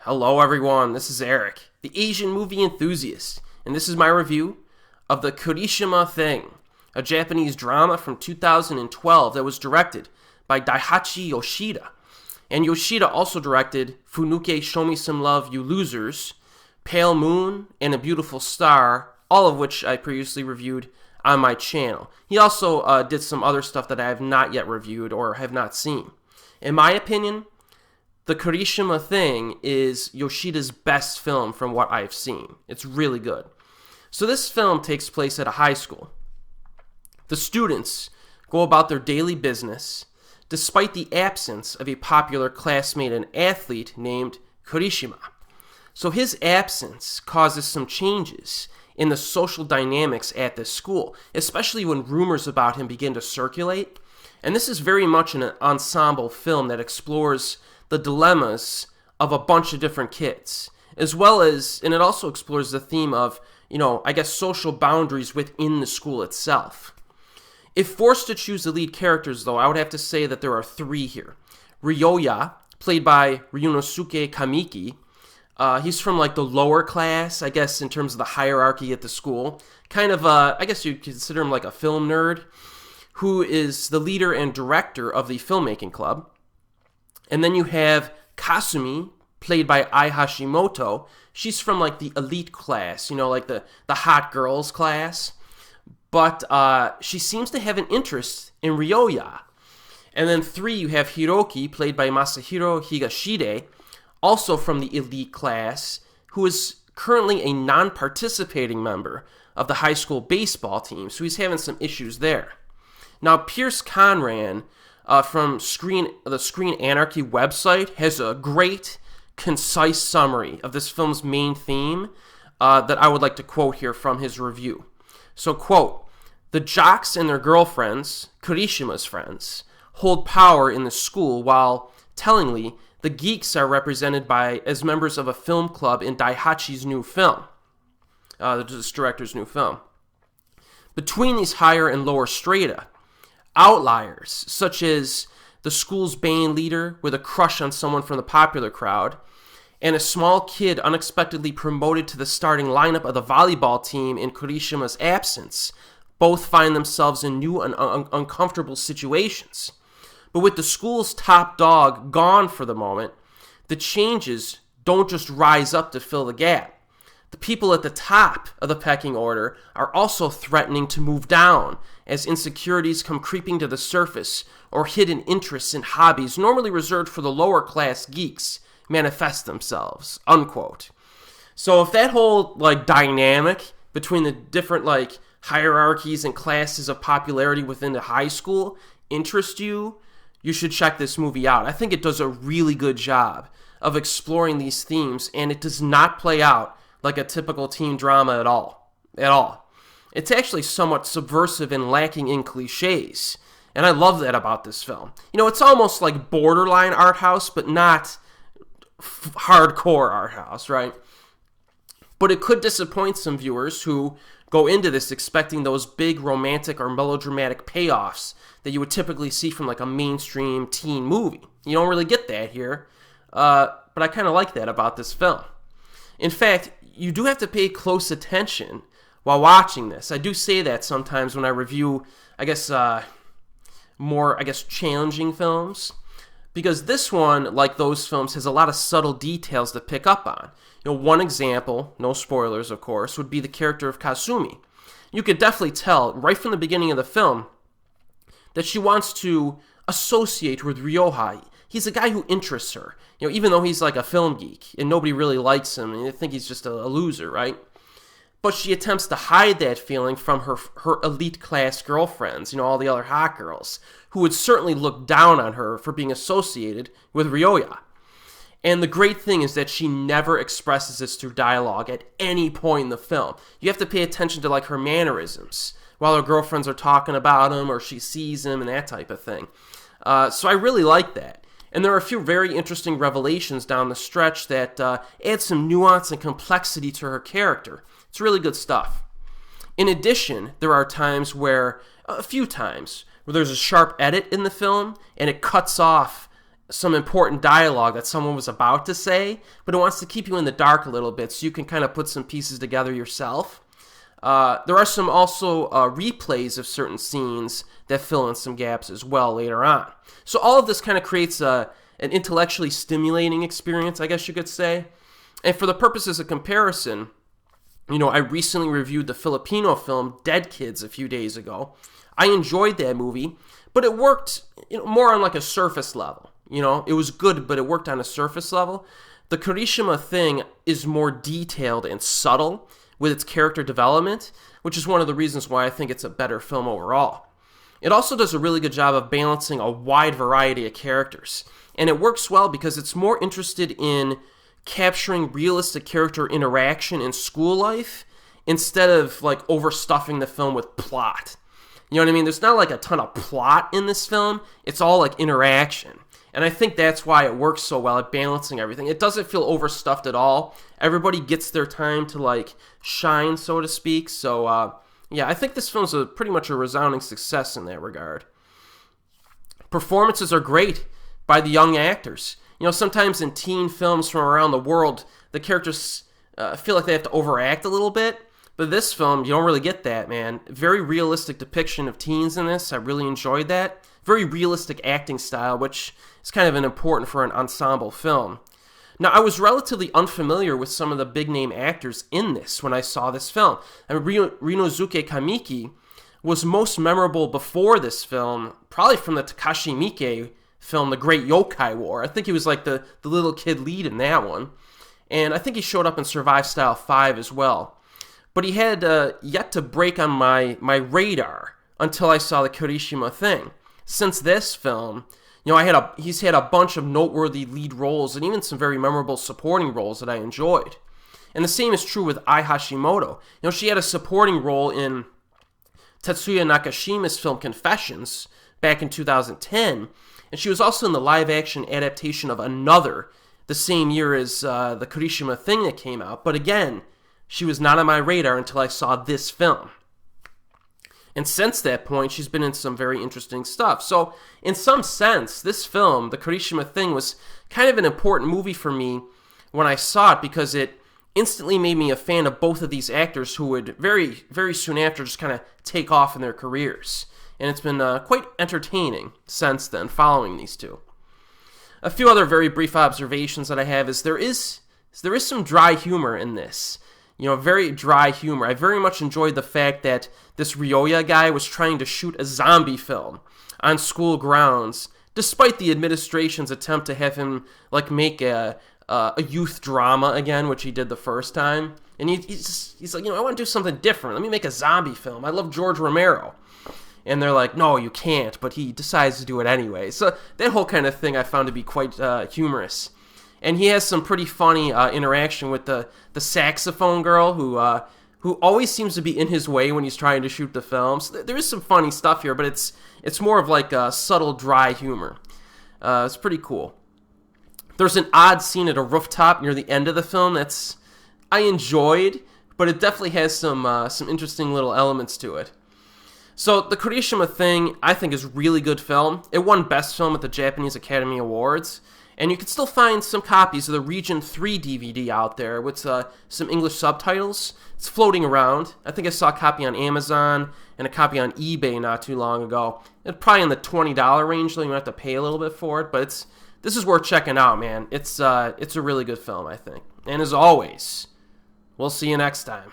Hello everyone, this is Erik, the Asian movie enthusiast, and this is my review of the Kirishima Thing, a Japanese drama from 2012 that was directed by Daihachi Yoshida. And Yoshida also directed Funuke Show Me Some Love, You Losers, Pale Moon, and A Beautiful Star, all of which I previously reviewed on my channel. He also did some other stuff that I have not yet reviewed or have not seen. In my opinion, The Kirishima Thing is Yoshida's best film from what I've seen. It's really good. So this film takes place at a high school. The students go about their daily business despite the absence of a popular classmate and athlete named Kirishima. So his absence causes some changes in the social dynamics at this school, especially when rumors about him begin to circulate. And this is very much an ensemble film that explores the dilemmas of a bunch of different kids, as well as, and it also explores the theme of, social boundaries within the school itself. If forced to choose the lead characters, though, I would have to say that there are three here. Ryoya, played by Ryunosuke Kamiki. He's from the lower class, I guess, in terms of the hierarchy at the school. Kind of, I guess you'd consider him like a film nerd, who is the leader and director of the filmmaking club. And then you have Kasumi, played by Ai Hashimoto. She's from the elite class, the hot girls class. But she seems to have an interest in Ryoya. And then three, you have Hiroki, played by Masahiro Higashide, also from the elite class, who is currently a non-participating member of the high school baseball team, so he's having some issues there. Now, Pierce Conran from the Screen Anarchy website has a great, concise summary of this film's main theme that I would like to quote here from his review. So, quote, "The jocks and their girlfriends, Kirishima's friends, hold power in the school while, tellingly, the geeks are represented as members of a film club in Daihachi's new film, this director's new film. Between these higher and lower strata, outliers, such as the school's band leader with a crush on someone from the popular crowd, and a small kid unexpectedly promoted to the starting lineup of the volleyball team in Kirishima's absence, both find themselves in new and uncomfortable situations. But with the school's top dog gone for the moment, the changes don't just rise up to fill the gap. The people at the top of the pecking order are also threatening to move down as insecurities come creeping to the surface or hidden interests and hobbies normally reserved for the lower class geeks manifest themselves," unquote. So if that whole dynamic between the different hierarchies and classes of popularity within the high school interests you, you should check this movie out. I think it does a really good job of exploring these themes, and it does not play out like a typical teen drama at all. It's actually somewhat subversive and lacking in cliches, and I love that about this film. It's almost like borderline art house, but not hardcore art house, right? But it could disappoint some viewers who go into this expecting those big romantic or melodramatic payoffs that you would typically see from a mainstream teen movie. You don't really get that here, but I kind of like that about this film. In fact, you do have to pay close attention while watching this. I do say that sometimes when I review, more challenging films, because this one, like those films, has a lot of subtle details to pick up on. One example, no spoilers of course, would be the character of Kasumi. You could definitely tell right from the beginning of the film that she wants to associate with Ryoya. He's a guy who interests her, even though he's a film geek and nobody really likes him and they think he's just a loser, right? But she attempts to hide that feeling from her elite class girlfriends, all the other hot girls, who would certainly look down on her for being associated with Ryoya. And the great thing is that she never expresses this through dialogue at any point in the film. You have to pay attention to her mannerisms while her girlfriends are talking about him or she sees him and that type of thing. So I really like that. And there are a few very interesting revelations down the stretch that add some nuance and complexity to her character. It's really good stuff. In addition, there are a few times, where there's a sharp edit in the film and it cuts off some important dialogue that someone was about to say, but it wants to keep you in the dark a little bit so you can kind of put some pieces together yourself. There are some also replays of certain scenes that fill in some gaps as well later on. So all of this kind of creates an intellectually stimulating experience, I guess you could say. And for the purposes of comparison, I recently reviewed the Filipino film Dead Kids a few days ago. I enjoyed that movie, but it worked more on like a surface level. It was good, but it worked on a surface level. The Kirishima Thing is more detailed and subtle with its character development, which is one of the reasons why I think it's a better film overall. It also does a really good job of balancing a wide variety of characters, and it works well because it's more interested in capturing realistic character interaction in school life instead of like overstuffing the film with plot. You know what I mean? There's not like a ton of plot in this film. It's all like interaction. And I think that's why it works so well at balancing everything. It doesn't feel overstuffed at all. Everybody gets their time to like shine, so to speak. So yeah, I think this film's pretty much a resounding success in that regard. Performances are great by the young actors. Sometimes in teen films from around the world, the characters feel like they have to overact a little bit. But this film, you don't really get that, man. Very realistic depiction of teens in this. I really enjoyed that. Very realistic acting style, which is kind of important for an ensemble film. Now, I was relatively unfamiliar with some of the big-name actors in this when I saw this film. Ryunosuke Kamiki was most memorable before this film, probably from the Takashi Miike film, The Great Yokai War. I think he was like the little kid lead in that one. And I think he showed up in Survive Style 5 as well. But he had yet to break on my radar until I saw the Kirishima Thing. Since this film, he's had a bunch of noteworthy lead roles and even some very memorable supporting roles that I enjoyed. And the same is true with Ai Hashimoto. She had a supporting role in Tetsuya Nakashima's film Confessions back in 2010, and she was also in the live-action adaptation of Another the same year as the Kirishima Thing that came out. But again, she was not on my radar until I saw this film. And since that point, she's been in some very interesting stuff. So, in some sense, this film, The Kirishima Thing, was kind of an important movie for me when I saw it because it instantly made me a fan of both of these actors who would very, very soon after just kind of take off in their careers. And it's been quite entertaining since then, following these two. A few other very brief observations that I have is there is some dry humor in this. Very dry humor. I very much enjoyed the fact that this Ryoya guy was trying to shoot a zombie film on school grounds, despite the administration's attempt to have him like make a youth drama again, which he did the first time. And he's like, I want to do something different. Let me make a zombie film. I love George Romero. And they're like, no, you can't. But he decides to do it anyway. So that whole kind of thing I found to be quite humorous. And he has some pretty funny interaction with the saxophone girl who always seems to be in his way when he's trying to shoot the film. So there is some funny stuff here, but it's more of like a subtle, dry humor. It's pretty cool. There's an odd scene at a rooftop near the end of the film I enjoyed, but it definitely has some interesting little elements to it. So the Kirishima Thing, I think, is a really good film. It won Best Film at the Japanese Academy Awards. And you can still find some copies of the Region 3 DVD out there with some English subtitles. It's floating around. I think I saw a copy on Amazon and a copy on eBay not too long ago. It's probably in the $20 range, though you might have to pay a little bit for it. But this is worth checking out, man. It's a really good film, I think. And as always, we'll see you next time.